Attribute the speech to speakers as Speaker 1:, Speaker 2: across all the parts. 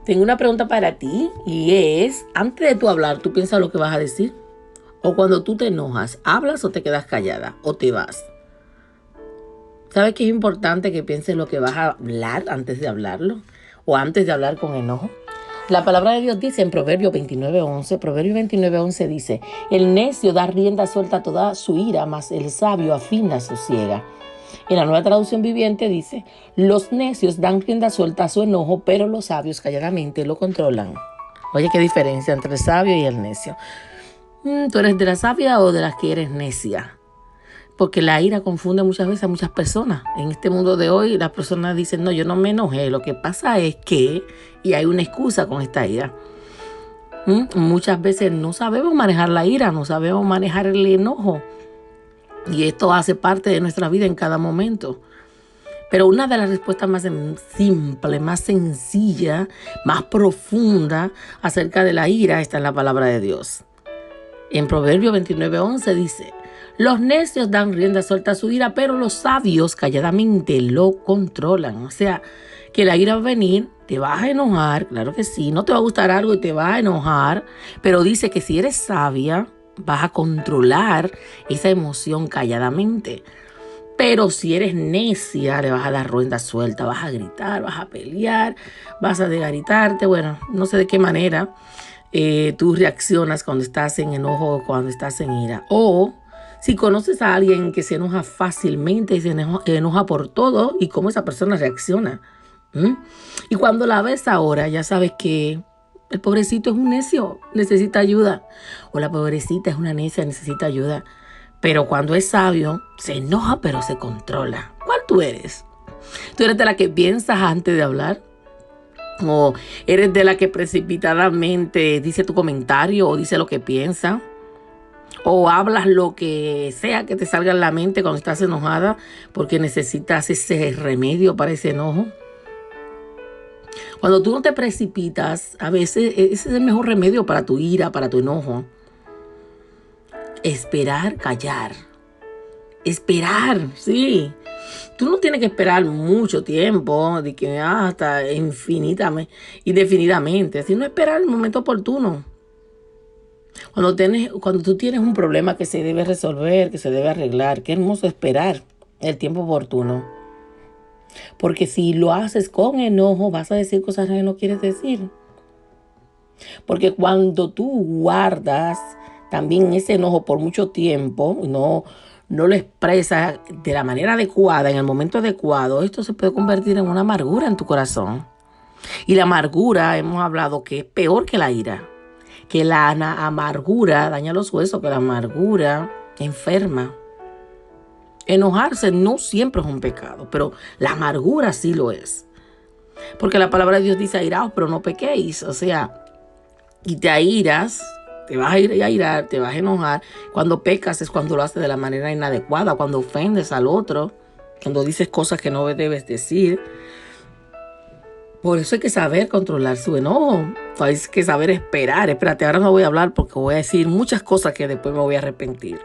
Speaker 1: Tengo una pregunta para ti y es, antes de tú hablar, ¿tú piensas lo que vas a decir? O cuando tú te enojas, ¿hablas o te quedas callada o te vas? ¿Sabes que es importante que pienses lo que vas a hablar antes de hablarlo? O antes de hablar con enojo. La palabra de Dios dice en Proverbios 29:11 dice, el necio da rienda suelta a toda su ira, mas el sabio afina su siega. En la Nueva Traducción Viviente dice, los necios dan rienda suelta a su enojo, pero los sabios calladamente lo controlan. Oye, qué diferencia entre el sabio y el necio. ¿Tú eres de la sabia o de las que eres necia? Porque la ira confunde muchas veces a muchas personas. En este mundo de hoy, las personas dicen, no, yo no me enojé. Lo que pasa es que, y hay una excusa con esta ira. Muchas veces no sabemos manejar la ira, no sabemos manejar el enojo. Y esto hace parte de nuestra vida en cada momento. Pero una de las respuestas más simple, más sencilla, más profunda acerca de la ira está en la palabra de Dios. En Proverbios 29:11 dice, los necios dan rienda suelta a su ira, pero los sabios calladamente lo controlan. O sea, que la ira va a venir, te vas a enojar, claro que sí, no te va a gustar algo y te vas a enojar, pero dice que si eres sabia, vas a controlar esa emoción calladamente. Pero si eres necia, le vas a dar rienda suelta, vas a gritar, vas a pelear, vas a desgaritarte, bueno, no sé de qué manera tú reaccionas cuando estás en enojo o cuando estás en ira. O si conoces a alguien que se enoja fácilmente y se enoja por todo y cómo esa persona reacciona. Y cuando la ves ahora, ya sabes que el pobrecito es un necio, necesita ayuda. O la pobrecita es una necia, necesita ayuda. Pero cuando es sabio, se enoja pero se controla. ¿Cuál tú eres? ¿Tú eres de la que piensas antes de hablar? ¿O eres de la que precipitadamente dice tu comentario o dice lo que piensa? ¿O hablas lo que sea que te salga en la mente cuando estás enojada porque necesitas ese remedio para ese enojo? Cuando tú no te precipitas, a veces ese es el mejor remedio para tu ira, para tu enojo. Esperar, callar. Esperar, sí. Tú no tienes que esperar mucho tiempo, de que hasta indefinidamente, sino esperar el momento oportuno. Cuando tú tienes un problema que se debe resolver, que se debe arreglar, qué hermoso esperar el tiempo oportuno. Porque si lo haces con enojo, vas a decir cosas que no quieres decir. Porque cuando tú guardas también ese enojo por mucho tiempo, no lo expresas de la manera adecuada, en el momento adecuado, esto se puede convertir en una amargura en tu corazón. Y la amargura, hemos hablado que es peor que la ira. Que la amargura daña los huesos, que la amargura enferma. Enojarse no siempre es un pecado, pero la amargura sí lo es. Porque la palabra de Dios dice, airaos, pero no pequéis. O sea, y te airas, te vas a airar, te vas a enojar. Cuando pecas es cuando lo haces de la manera inadecuada, cuando ofendes al otro, cuando dices cosas que no debes decir. Por eso hay que saber controlar su enojo. Hay que saber esperar. Espérate, ahora no voy a hablar porque voy a decir muchas cosas que después me voy a arrepentir.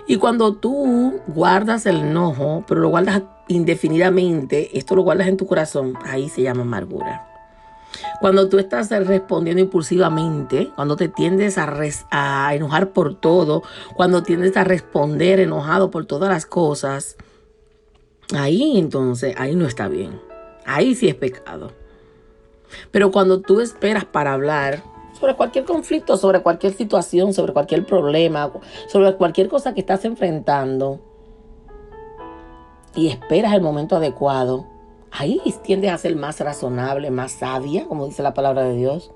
Speaker 1: Y cuando tú guardas el enojo, pero lo guardas indefinidamente, esto lo guardas en tu corazón, ahí se llama amargura. Cuando tú estás respondiendo impulsivamente, cuando te tiendes a enojar por todo, cuando tiendes a responder enojado por todas las cosas, ahí entonces, ahí no está bien. Ahí sí es pecado. Pero cuando tú esperas para hablar sobre cualquier conflicto, sobre cualquier situación, sobre cualquier problema, sobre cualquier cosa que estás enfrentando, y esperas el momento adecuado, ahí tiendes a ser más razonable, más sabia, como dice la palabra de Dios.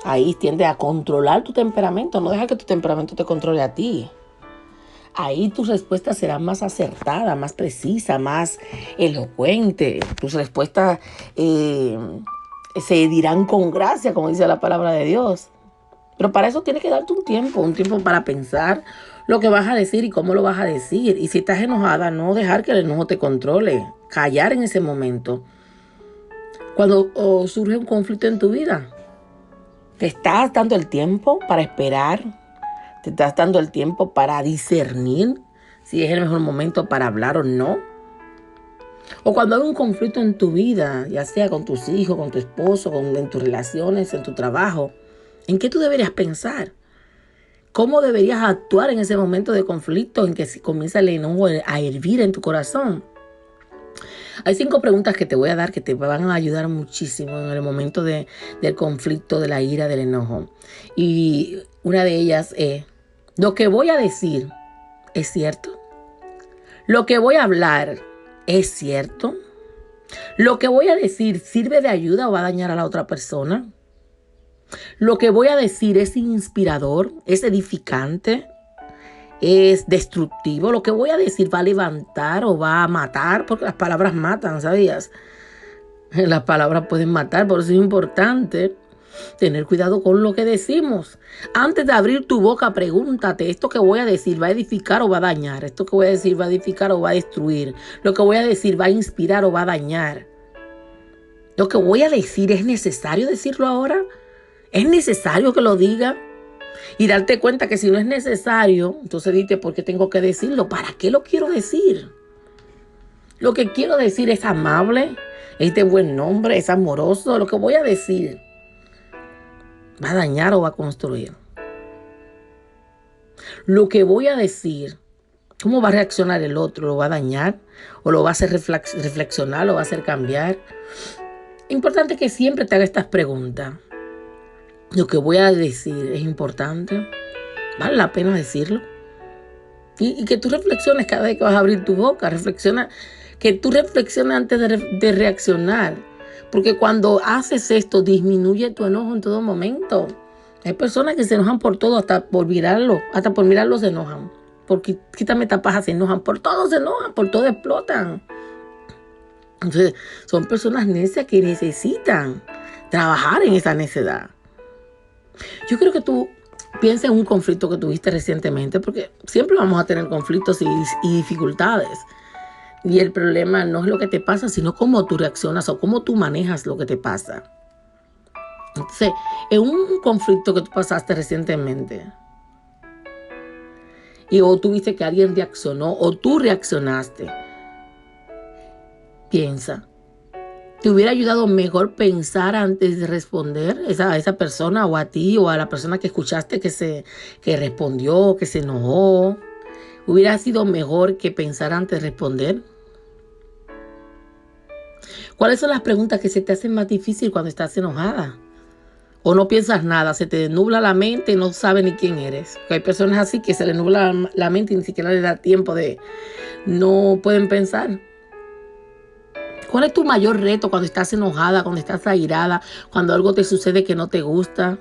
Speaker 1: Ahí tiendes a controlar tu temperamento, no deja que tu temperamento te controle a ti. Ahí tus respuestas serán más acertadas, más precisas, más elocuentes. Tus respuestas se dirán con gracia, como dice la palabra de Dios. Pero para eso tienes que darte un tiempo para pensar lo que vas a decir y cómo lo vas a decir. Y si estás enojada, no dejar que el enojo te controle. Callar en ese momento. Cuando surge un conflicto en tu vida, te estás dando el tiempo para esperar. Te estás dando el tiempo para discernir si es el mejor momento para hablar o no. O cuando hay un conflicto en tu vida, ya sea con tus hijos, con tu esposo, en tus relaciones, en tu trabajo, ¿en qué tú deberías pensar? ¿Cómo deberías actuar en ese momento de conflicto en que comienza el enojo a hervir en tu corazón? Hay 5 preguntas que te voy a dar que te van a ayudar muchísimo en el momento del conflicto, de la ira, del enojo. Y una de ellas es, ¿lo que voy a decir es cierto? ¿Lo que voy a hablar es cierto? ¿Lo que voy a decir sirve de ayuda o va a dañar a la otra persona? ¿Lo que voy a decir es inspirador? ¿Es edificante? ¿Es destructivo? ¿Lo que voy a decir va a levantar o va a matar? Porque las palabras matan, ¿sabías? Las palabras pueden matar, por eso es importante tener cuidado con lo que decimos. Antes de abrir tu boca, pregúntate, ¿esto que voy a decir va a edificar o va a dañar? ¿Esto que voy a decir va a edificar o va a destruir? ¿Lo que voy a decir va a inspirar o va a dañar? ¿Lo que voy a decir es necesario decirlo ahora? ¿Es necesario que lo diga? Y darte cuenta que si no es necesario, entonces dite, ¿por qué tengo que decirlo? ¿Para qué lo quiero decir? Lo que quiero decir es amable, es de buen nombre, es amoroso. Lo que voy a decir, ¿va a dañar o va a construir? Lo que voy a decir, ¿cómo va a reaccionar el otro? ¿Lo va a dañar? ¿O lo va a hacer reflexionar? ¿Lo va a hacer cambiar? Importante que siempre te haga estas preguntas. Lo que voy a decir es importante. ¿Vale la pena decirlo? Y que tú reflexiones cada vez que vas a abrir tu boca. Que tú reflexiones antes de reaccionar. Porque cuando haces esto, disminuye tu enojo en todo momento. Hay personas que se enojan por todo, hasta por mirarlo. Hasta por mirarlo se enojan. Porque quítame esta paja, se enojan. Por todo se enojan, por todo explotan. Entonces, son personas necias que necesitan trabajar en esa necedad. Yo creo que tú pienses en un conflicto que tuviste recientemente, porque siempre vamos a tener conflictos y dificultades. Y el problema no es lo que te pasa, sino cómo tú reaccionas o cómo tú manejas lo que te pasa. Entonces, en un conflicto que tú pasaste recientemente, o tuviste que alguien reaccionó o tú reaccionaste, piensa. ¿Te hubiera ayudado mejor pensar antes de responder a esa persona o a ti o a la persona que escuchaste que respondió, que se enojó? ¿Hubiera sido mejor que pensar antes de responder? ¿Cuáles son las preguntas que se te hacen más difícil cuando estás enojada? ¿O no piensas nada? Se te nubla la mente y no sabes ni quién eres. Porque hay personas así que se les nubla la mente y ni siquiera les da tiempo no pueden pensar. ¿Cuál es tu mayor reto cuando estás enojada, cuando estás airada, cuando algo te sucede que no te gusta?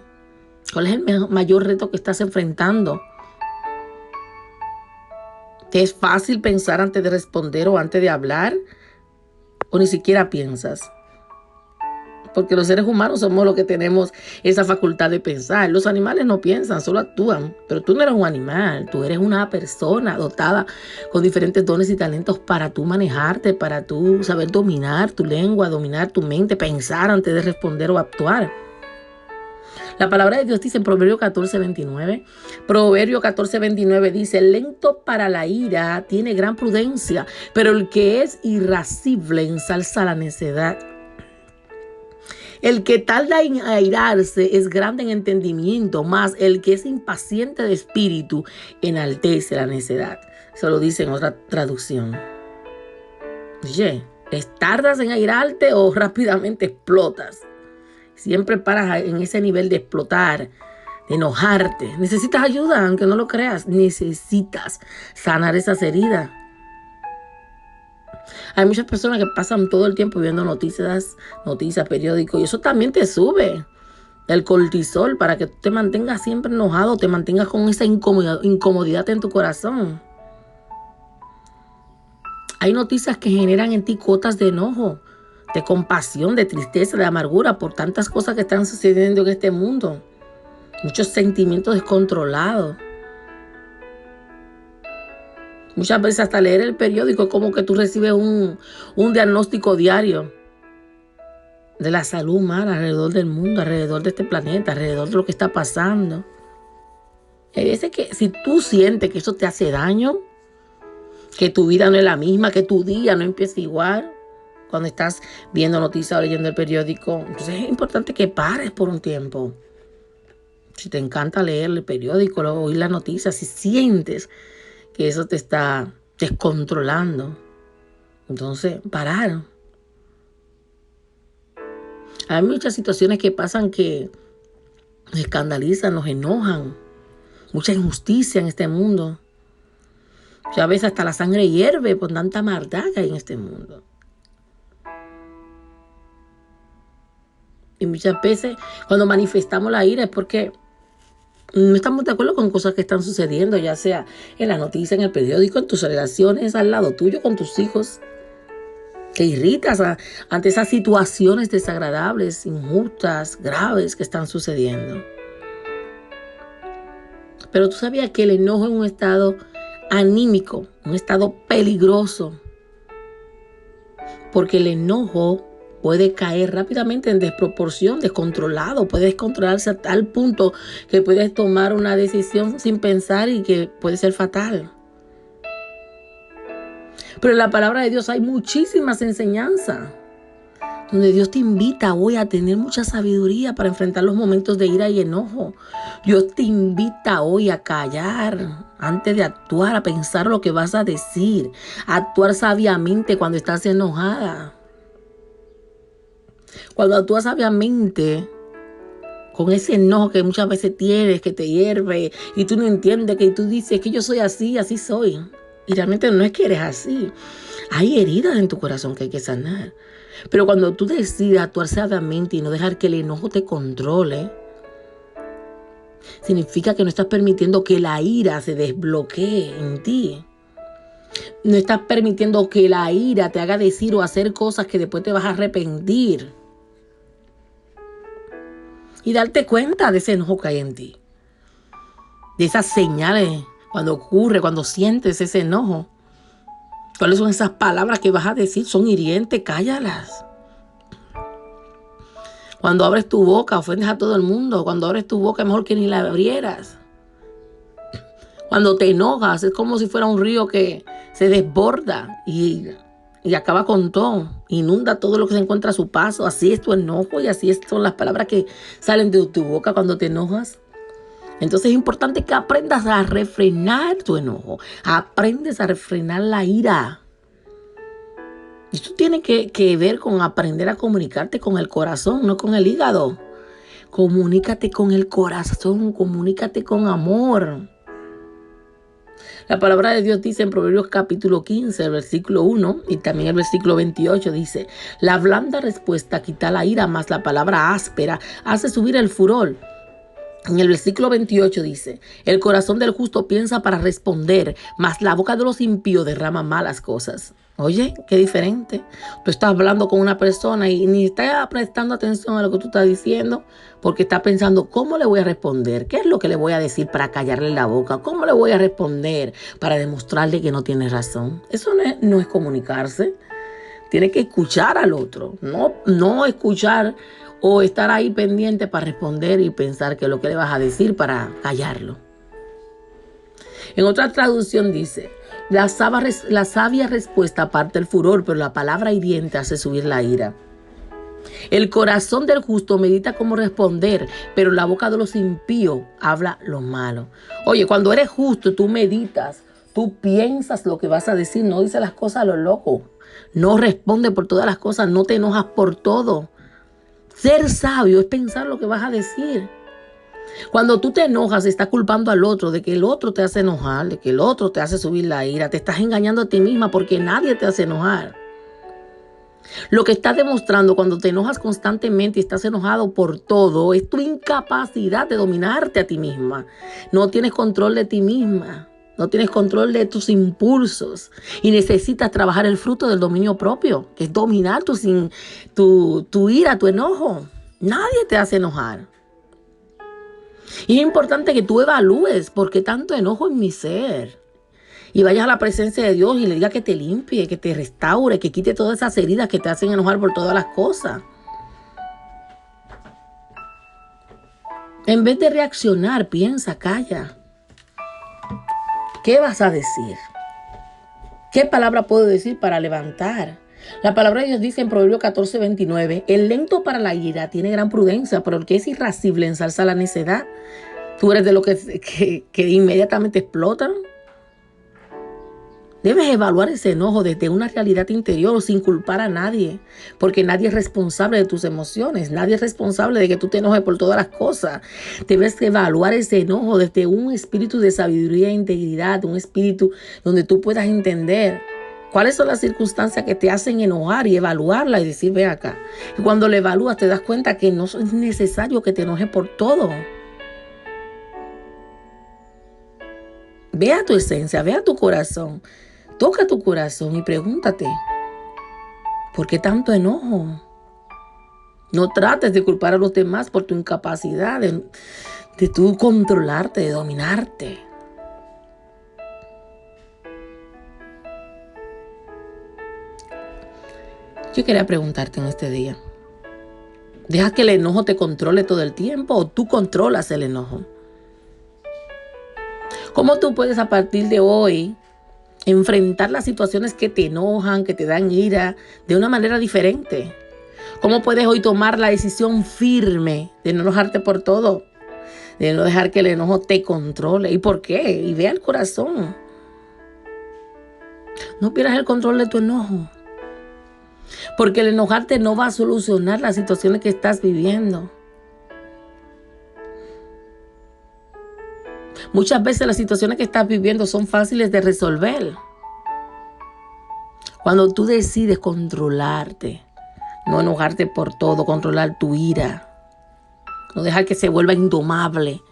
Speaker 1: ¿Cuál es el mayor reto que estás enfrentando? ¿Te es fácil pensar antes de responder o antes de hablar? ¿O ni siquiera piensas? Porque los seres humanos somos los que tenemos esa facultad de pensar. Los animales no piensan, solo actúan. Pero tú no eres un animal, tú eres una persona dotada con diferentes dones y talentos para tú manejarte, para tú saber dominar tu lengua, dominar tu mente, pensar antes de responder o actuar. La palabra de Dios dice en Proverbio 14:29. Proverbio 14:29 dice, lento para la ira tiene gran prudencia, pero el que es irascible ensalza la necedad. El que tarda en airarse es grande en entendimiento, mas el que es impaciente de espíritu enaltece la necedad. Eso lo dice en otra traducción. Oye, ¿tardas en airarte o rápidamente explotas? Siempre paras en ese nivel de explotar, de enojarte. Necesitas ayuda, aunque no lo creas. Necesitas sanar esas heridas. Hay muchas personas que pasan todo el tiempo viendo noticias, periódicos, y eso también te sube el cortisol para que tú te mantengas siempre enojado, te mantengas con esa incomodidad en tu corazón. Hay noticias que generan en ti cuotas de enojo, de compasión, de tristeza, de amargura por tantas cosas que están sucediendo en este mundo. Muchos sentimientos descontrolados. Muchas veces hasta leer el periódico es como que tú recibes un diagnóstico diario de la salud humana alrededor del mundo, alrededor de este planeta, alrededor de lo que está pasando. Hay veces que si tú sientes que eso te hace daño, que tu vida no es la misma, que tu día no empieza igual, cuando estás viendo noticias o leyendo el periódico. Entonces es importante que pares por un tiempo. Si te encanta leer el periódico, oír las noticias, si sientes que eso te está descontrolando, entonces parar. Hay muchas situaciones que pasan que nos escandalizan, nos enojan. Mucha injusticia en este mundo. Y a veces hasta la sangre hierve por tanta maldad que hay en este mundo. Y muchas veces cuando manifestamos la ira es porque no estamos de acuerdo con cosas que están sucediendo, ya sea en la noticia, en el periódico, en tus relaciones, al lado tuyo, con tus hijos. Te irritas ante esas situaciones desagradables, injustas, graves que están sucediendo. Pero tú sabías que el enojo es un estado anímico, un estado peligroso. Porque el enojo puede caer rápidamente en desproporción, descontrolado. Puede descontrolarse a tal punto que puedes tomar una decisión sin pensar y que puede ser fatal. Pero en la palabra de Dios hay muchísimas enseñanzas, donde Dios te invita hoy a tener mucha sabiduría para enfrentar los momentos de ira y enojo. Dios te invita hoy a callar antes de actuar, a pensar lo que vas a decir, a actuar sabiamente cuando estás enojada. Cuando actúas sabiamente, con ese enojo que muchas veces tienes, que te hierve, y tú no entiendes, que tú dices que yo soy así, así soy. Y realmente no es que eres así. Hay heridas en tu corazón que hay que sanar. Pero cuando tú decides actuar sabiamente y no dejar que el enojo te controle, significa que no estás permitiendo que la ira se desbloquee en ti. No estás permitiendo que la ira te haga decir o hacer cosas que después te vas a arrepentir. Y darte cuenta de ese enojo que hay en ti. De esas señales cuando ocurre, cuando sientes ese enojo. ¿Cuáles son esas palabras que vas a decir? Son hirientes, cállalas. Cuando abres tu boca, ofendes a todo el mundo. Cuando abres tu boca, es mejor que ni la abrieras. Cuando te enojas, es como si fuera un río que se desborda y acaba con todo. Inunda todo lo que se encuentra a su paso. Así es tu enojo y así son las palabras que salen de tu boca cuando te enojas. Entonces es importante que aprendas a refrenar tu enojo. Aprendes a refrenar la ira. Y esto tiene que ver con aprender a comunicarte con el corazón, no con el hígado. Comunícate con el corazón, comunícate con amor. La palabra de Dios dice en Proverbios capítulo 15, el versículo 1 y también el versículo 28 dice: la blanda respuesta quita la ira, mas la palabra áspera hace subir el furor. En el versículo 28 dice: el corazón del justo piensa para responder, mas la boca de los impíos derrama malas cosas. Oye, qué diferente. Tú estás hablando con una persona y ni estás prestando atención a lo que tú estás diciendo, porque estás pensando, ¿cómo le voy a responder? ¿Qué es lo que le voy a decir para callarle la boca? ¿Cómo le voy a responder para demostrarle que no tiene razón? Eso no es comunicarse. Tienes que escuchar al otro, no escuchar o estar ahí pendiente para responder y pensar que es lo que le vas a decir para callarlo. En otra traducción dice: la sabia respuesta aparta el furor, pero la palabra hiriente hace subir la ira. El corazón del justo medita cómo responder, pero la boca de los impíos habla lo malo. Oye, cuando eres justo, tú meditas, tú piensas lo que vas a decir, no dices las cosas a lo loco, no respondes por todas las cosas, no te enojas por todo. Ser sabio es pensar lo que vas a decir. Cuando tú te enojas, estás culpando al otro de que el otro te hace enojar, de que el otro te hace subir la ira. Te estás engañando a ti misma porque nadie te hace enojar. Lo que estás demostrando cuando te enojas constantemente y estás enojado por todo es tu incapacidad de dominarte a ti misma. No tienes control de ti misma. No tienes control de tus impulsos y necesitas trabajar el fruto del dominio propio, que es dominar tu ira, tu enojo. Nadie te hace enojar. Y es importante que tú evalúes por qué tanto enojo en mi ser. Y vayas a la presencia de Dios y le digas que te limpie, que te restaure, que quite todas esas heridas que te hacen enojar por todas las cosas. En vez de reaccionar, piensa, calla. ¿Qué vas a decir? ¿Qué palabra puedo decir para levantar? La palabra de Dios dice en Proverbios 14:29, el lento para la ira tiene gran prudencia, pero el que es irascible ensalza la necedad. Tú eres de los que inmediatamente explotan. Debes evaluar ese enojo desde una realidad interior sin culpar a nadie, porque nadie es responsable de tus emociones, nadie es responsable de que tú te enojes por todas las cosas. Debes evaluar ese enojo desde un espíritu de sabiduría e integridad, un espíritu donde tú puedas entender cuáles son las circunstancias que te hacen enojar y evaluarla y decir, ve acá. Y cuando lo evalúas te das cuenta que no es necesario que te enojes por todo. Ve a tu esencia, ve a tu corazón. Toca tu corazón y pregúntate, ¿por qué tanto enojo? No trates de culpar a los demás por tu incapacidad de tú controlarte, de dominarte. Yo quería preguntarte en este día, ¿dejas que el enojo te controle todo el tiempo o tú controlas el enojo? ¿Cómo tú puedes a partir de hoy enfrentar las situaciones que te enojan, que te dan ira, de una manera diferente? ¿Cómo puedes hoy tomar la decisión firme de no enojarte por todo? De no dejar que el enojo te controle. ¿Y por qué? Y ve al corazón. No pierdas el control de tu enojo. Porque el enojarte no va a solucionar las situaciones que estás viviendo. Muchas veces las situaciones que estás viviendo son fáciles de resolver. Cuando tú decides controlarte, no enojarte por todo, controlar tu ira, no dejar que se vuelva indomable,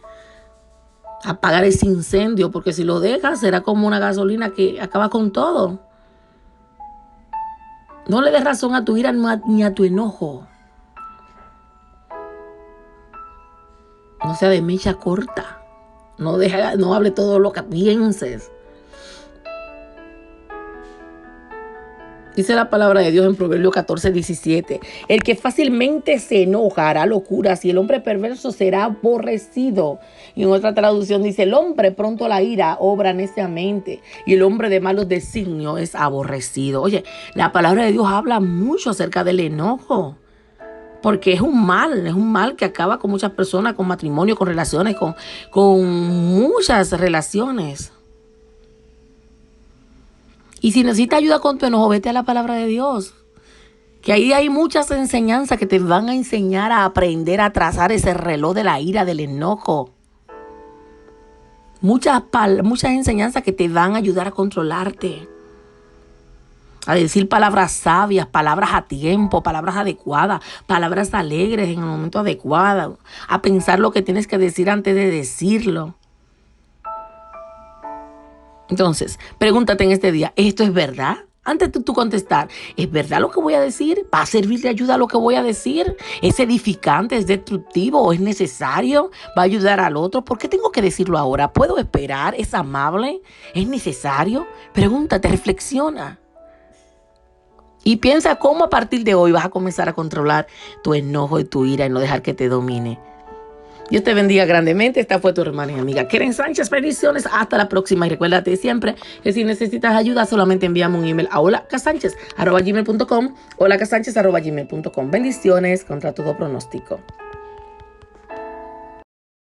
Speaker 1: apagar ese incendio, porque si lo dejas será como una gasolina que acaba con todo. No le des razón a tu ira ni a tu enojo. No sea de mecha corta. No hable todo lo que pienses. Dice la palabra de Dios en Proverbios 14:17. El que fácilmente se enoja hará locuras y el hombre perverso será aborrecido. Y en otra traducción dice, el hombre pronto a la ira obra neciamente y el hombre de malos designios es aborrecido. Oye, la palabra de Dios habla mucho acerca del enojo. Porque es un mal que acaba con muchas personas, con matrimonio, con relaciones, con muchas relaciones. Y si necesitas ayuda con tu enojo, vete a la palabra de Dios. Que ahí hay muchas enseñanzas que te van a enseñar a aprender a trazar ese reloj de la ira, del enojo. Muchas enseñanzas que te van a ayudar a controlarte. A decir palabras sabias, palabras a tiempo, palabras adecuadas, palabras alegres en el momento adecuado. A pensar lo que tienes que decir antes de decirlo. Entonces, pregúntate en este día, ¿esto es verdad? Antes de tú contestar, ¿es verdad lo que voy a decir? ¿Va a servir de ayuda lo que voy a decir? ¿Es edificante? ¿Es destructivo? ¿O es necesario? ¿Va a ayudar al otro? ¿Por qué tengo que decirlo ahora? ¿Puedo esperar? ¿Es amable? ¿Es necesario? Pregúntate, reflexiona. Y piensa cómo a partir de hoy vas a comenzar a controlar tu enojo y tu ira y no dejar que te domine. Dios te bendiga grandemente. Esta fue tu hermana y amiga Keren Sánchez. Bendiciones. Hasta la próxima. Y recuérdate siempre que si necesitas ayuda, solamente envíame un email a holacasanchez@gmail.com, holacasanchez@gmail.com. Bendiciones contra todo pronóstico.